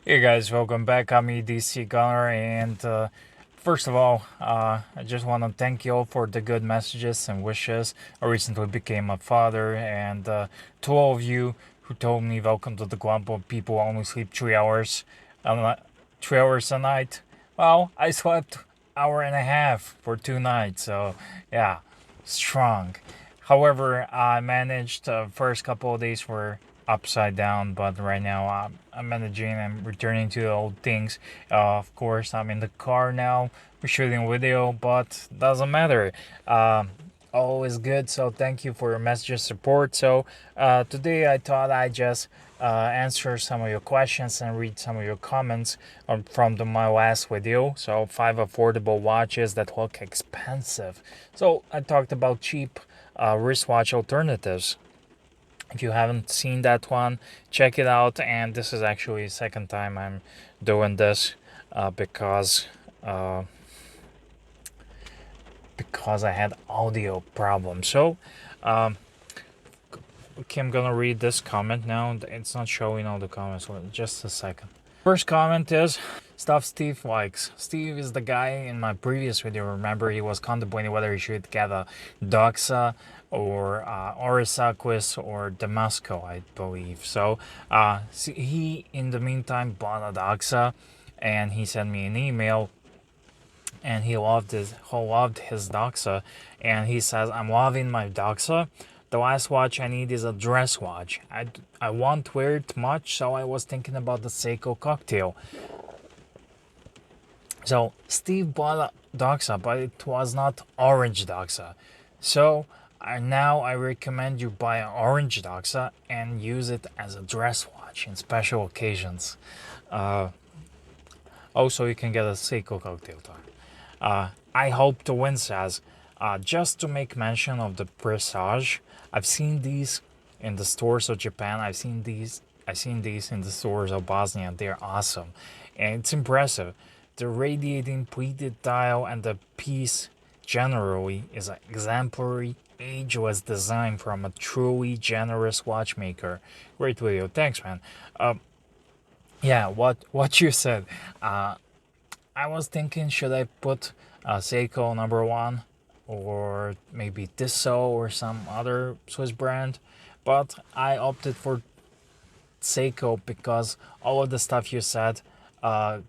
Hey guys, welcome back. I'm EDC Gunner, and first of all, I just want to thank you all for the good messages and wishes. I recently became a father, and to all of you who told me welcome to the club of people who only sleep 3 hours, um, 3 hours a night. Well, I slept hour and a half for 2 nights, so yeah, strong. However, I managed first couple of days were upside down, but right now I'm managing and returning to the old things. Of course, I'm in the car now. We're shooting video, but doesn't matter. All is good. So thank you for your messages support. So today I thought I just answer some of your questions and read some of your comments from my last video. So 5 affordable watches that look expensive. So I talked about cheap wristwatch alternatives. If you haven't seen that one, check it out. And this is actually the second time I'm doing this because because I had audio problems. So okay, I'm gonna read this comment now. It's not showing all the comments. Just a second. First comment is stuff Steve likes. Steve is the guy in my previous video. Remember, he was contemplating whether he should get a Doxa or Orisaquis or Damasco, I believe. So he, in the meantime, bought a Doxa, and he sent me an email. And he loved his Doxa, and he says, "I'm loving my Doxa. The last watch I need is a dress watch. I won't wear it much, so I was thinking about the Seiko cocktail." So Steve bought a Doxa, but it was not orange Doxa. So now I recommend you buy an orange Doxa and use it as a dress watch in special occasions. Also, you can get a Seiko cocktail time. I hope to win says, just to make mention of the Presage, I've seen these in the stores of Japan. I've seen these in the stores of Bosnia. They're awesome, and it's impressive. The radiating pleated dial and the piece generally is an exemplary, ageless design from a truly generous watchmaker. Great video, thanks, man. Yeah, what you said. I was thinking, should I put Seiko #1 or maybe Tissot or some other Swiss brand, but I opted for Seiko because all of the stuff you said,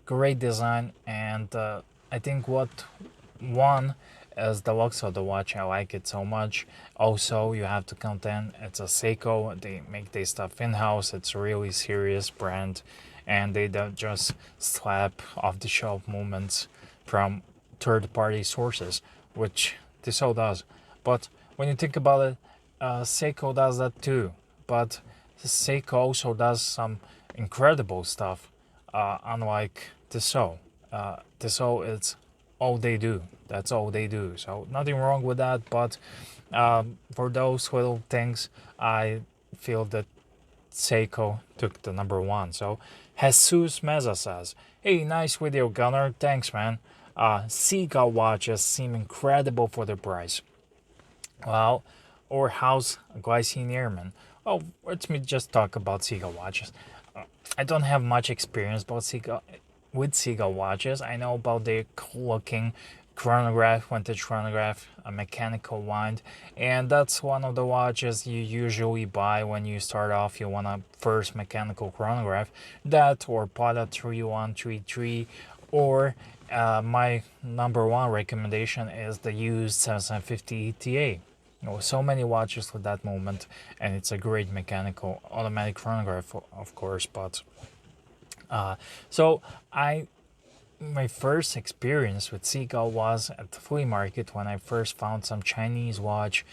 great design, and I think what one is the looks of the watch. I like it so much. Also, you have to contend it's a Seiko. They make their stuff in-house. It's a really serious brand, and they don't just slap off-the-shelf movements from third-party sources, which Tissot does. But when you think about it, Seiko does that too. But Seiko also does some incredible stuff, unlike Tissot. Tissot is all they do. That's all they do. So nothing wrong with that. But for those little things, I feel that Seiko took the #1. So Jesus Meza says, "Hey, nice video, Gunner. Thanks, man. Seagull watches seem incredible for the price. Well, or how's Glycine Airman? Oh, let me just talk about Seagull watches. I don't have much experience with Seagull watches. I know about their cool-looking chronograph, vintage chronograph, a mechanical wind, and that's one of the watches you usually buy when you start off. You want a first mechanical chronograph, that or Pada 3133, or my #1 recommendation is the used 7750 ETA. So many watches with that movement, and it's a great mechanical automatic chronograph, of course. But so my first experience with Seagull was at the flea market when I first found some Chinese watch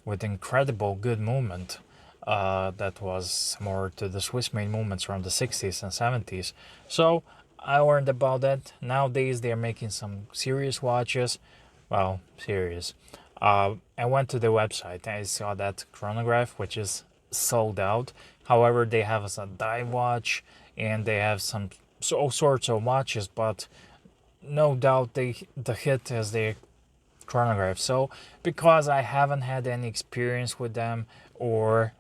with incredible good movement. That was similar to the Swiss-made movements from the 60s and 70s. So I learned about that. Nowadays they're making some serious watches. Well, serious. I went to the website. I saw that chronograph, which is sold out. However, they have a dive watch, and they have some all sorts of watches, but no doubt the hit is their chronograph. So because I haven't had any experience with them, or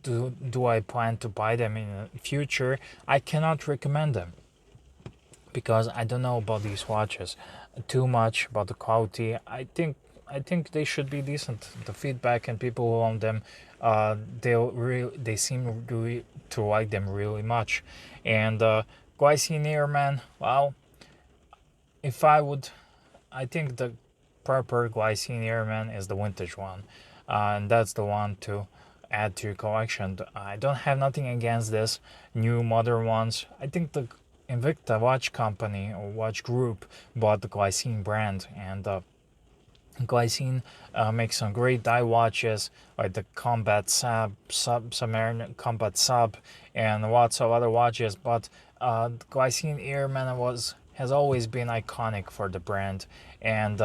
do I plan to buy them in the future? I cannot recommend them because I don't know about these watches too much about the quality. I think they should be decent. The feedback and people who own them, they seem really to like them really much. And Glycine Airman, well, if I would, I think the proper Glycine Airman is the vintage one, and that's the one to add to your collection. I don't have nothing against this new modern ones. I think the Invicta watch company or watch group bought the Glycine brand, and Glycine makes some great die watches like the Combat Submarine Combat Sub, and lots of other watches. But Glycine Airman has always been iconic for the brand, and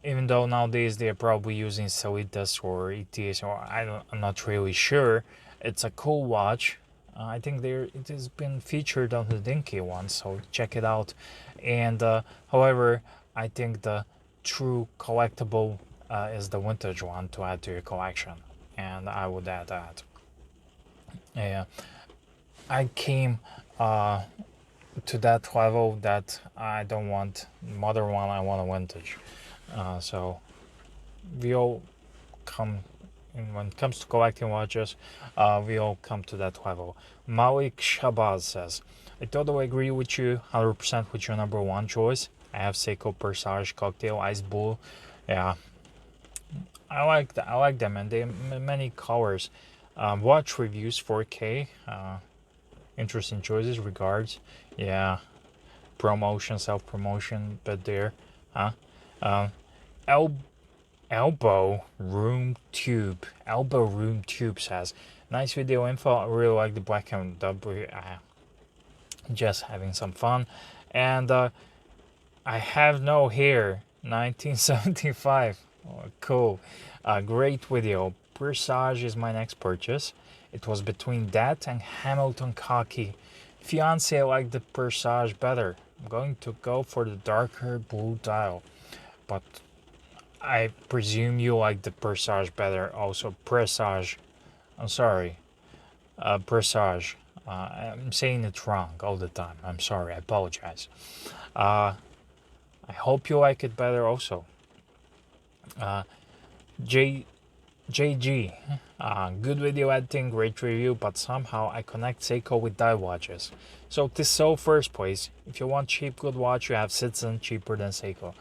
even though nowadays they're probably using Selitas or ETS, or I'm not really sure, it's a cool watch. I think it has been featured on the Dinky one, so check it out. And however, I think the true collectible is the vintage one to add to your collection, and I would add that. Yeah, I came to that level that I don't want modern one. I want a vintage. So we all come when it comes to collecting watches, we all come to that level. Malik Shabazz says, I totally agree with you 100% with your number one choice. I have Seiko Presage Cocktail Ice Blue. Yeah, I like them, and they many colors. Watch reviews 4K. Interesting choices. Regards. Yeah, promotion, self promotion, but there, huh? El Elbow Room Tube says, nice video info. I really like the black and W. Just having some fun, and I have no hair. 1975. Oh, cool. Great video. Presage is my next purchase. It was between that and Hamilton Khaki. Fiance liked the Presage better. I'm going to go for the darker blue dial, but I presume you like the Presage better. Also, Presage. I'm sorry. Presage. I'm saying it wrong all the time. I'm sorry. I apologize. I hope you like it better also. J JG, good video editing, great review, but somehow I connect Seiko with die watches. So Tissot first place. If you want cheap good watch, you have Citizen, cheaper than Seiko.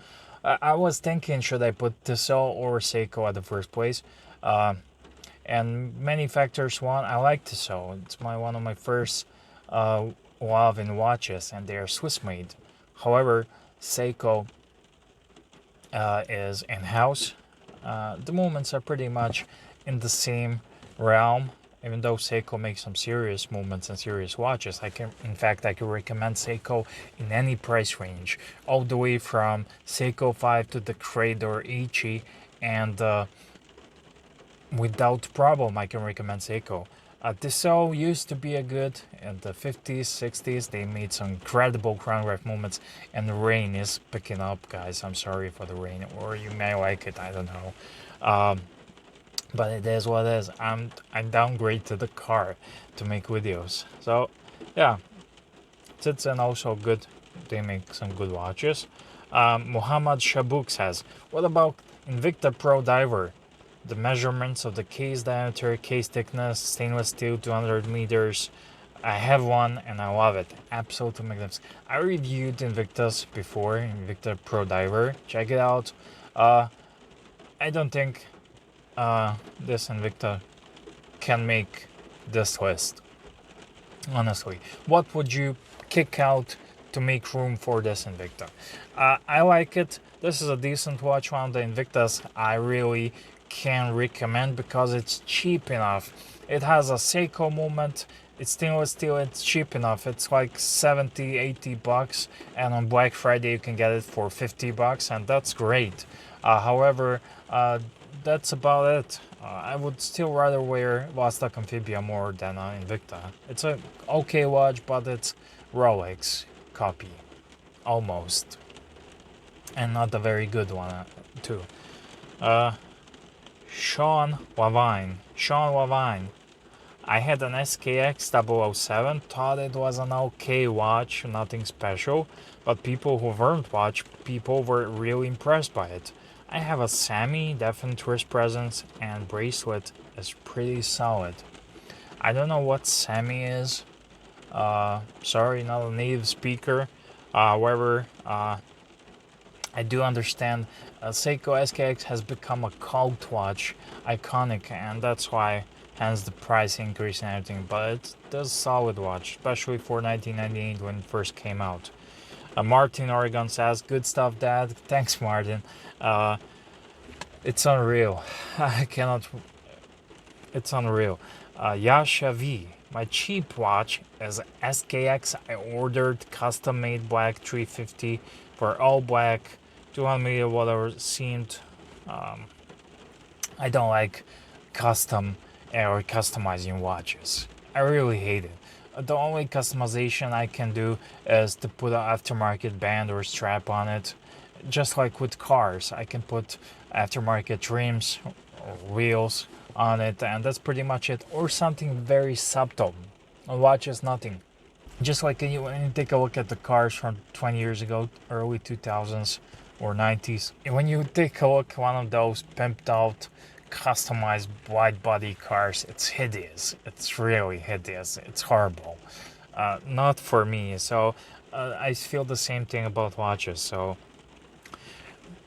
I was thinking, should I put Tissot or Seiko at the first place? And many factors. One, I like Tissot. It's one of my first love in watches, and they are Swiss made. However, Seiko is in-house. The movements are pretty much in the same realm, even though Seiko makes some serious movements and serious watches. I can recommend Seiko in any price range, all the way from Seiko 5 to the Crador Ichi, and without problem I can recommend Seiko. Tissot used to be a good in the 50s, 60s. They made some incredible chronograph movements, and the rain is picking up, guys. I'm sorry for the rain, or you may like it. I don't know, but it is what it is. I downgrade to the car to make videos. So yeah, Citizen also good. They make some good watches. Muhammad Shabuk says, what about Invicta Pro Diver? The measurements of the case diameter, case thickness, stainless steel, 200 meters. I have one and I love it. Absolutely magnificent. I reviewed Invictus before, Invicta Pro Diver. Check it out. I don't think this Invicta can make this list. Honestly, what would you kick out to make room for this Invicta? I like it. This is a decent watch. One of the Invictas I really can recommend because it's cheap enough. It has a Seiko movement. It's stainless steel. It's cheap enough. It's like 70-80 bucks, and on Black Friday you can get it for 50 bucks, and that's great. However, that's about it. I would still rather wear Vostok Amphibia more than Invicta. It's a okay watch, but it's Rolex copy, almost, and not a very good one too. Sean Lavine. I had an SKX007, thought it was an okay watch, nothing special, but people who weren't watch, people were really impressed by it. I have a Sammy, definite wrist presence, and bracelet is pretty solid. I don't know what Sammy is. Sorry, not a native speaker. However, I do understand Seiko SKX has become a cult watch, iconic, and that's why hence the price increase and everything. But it does solid watch, especially for 1998 when it first came out. Martin Oregon says, "Good stuff, Dad." Thanks, Martin. Uh, it's unreal. I cannot. It's unreal. Yasha V. My cheap watch is SKX. I ordered custom made black 350 for all black 200 whatever seemed. I don't like custom or customizing watches. I really hate it. The only customization I can do is to put an aftermarket band or strap on it. Just like with cars, I can put aftermarket rims or wheels on it, and that's pretty much it. Or something very subtle. A watch is nothing. Just like when you take a look at the cars from 20 years ago, early 2000s or 90s, when you take a look at one of those pimped out, customized wide body cars, it's hideous. It's really hideous. It's horrible. Not for me. So I feel the same thing about watches. So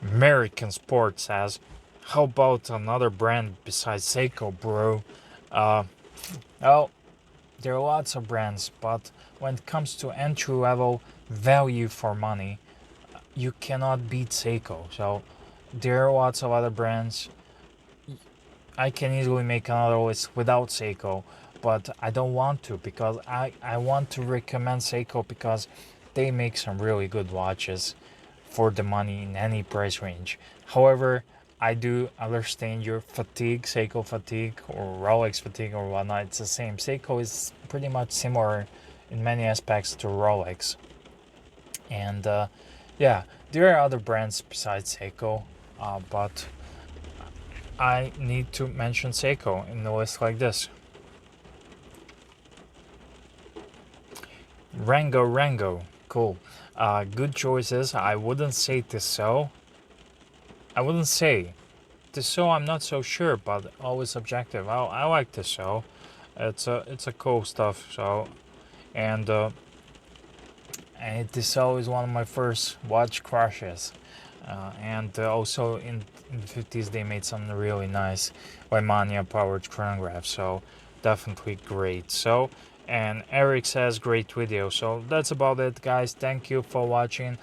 American Sport says, how about another brand besides Seiko, bro? Well, there are lots of brands, but when it comes to entry level value for money, you cannot beat Seiko. So there are lots of other brands. I can easily make another list without Seiko, but I don't want to because I want to recommend Seiko because they make some really good watches for the money in any price range. However, I do understand your fatigue, Seiko fatigue or Rolex fatigue or whatnot. It's the same. Seiko is pretty much similar in many aspects to Rolex. And yeah, there are other brands besides Seiko, but I need to mention Seiko in a list like this. Rango, cool. Good choices. I wouldn't say Tissot. Tissot, I'm not so sure, but always subjective. I like Tissot. It's a cool stuff. So, and Tissot is one of my first watch crushes. And also in the 50s they made some really nice Wymania powered chronographs. So definitely great. So, and Eric says great video. So that's about it, guys. Thank you for watching.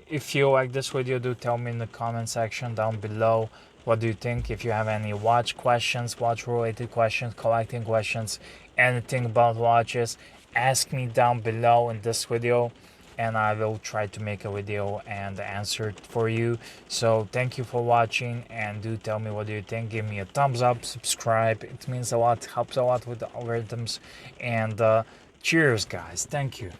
If you like this video, do tell me in the comment section down below what do you think. If you have any watch questions, watch related questions, collecting questions, anything about watches, ask me down below in this video and I will try to make a video and answer it for you. So thank you for watching and do tell me what do you think. Give me a thumbs up, subscribe, it means a lot, helps a lot with the algorithms, and cheers guys, thank you.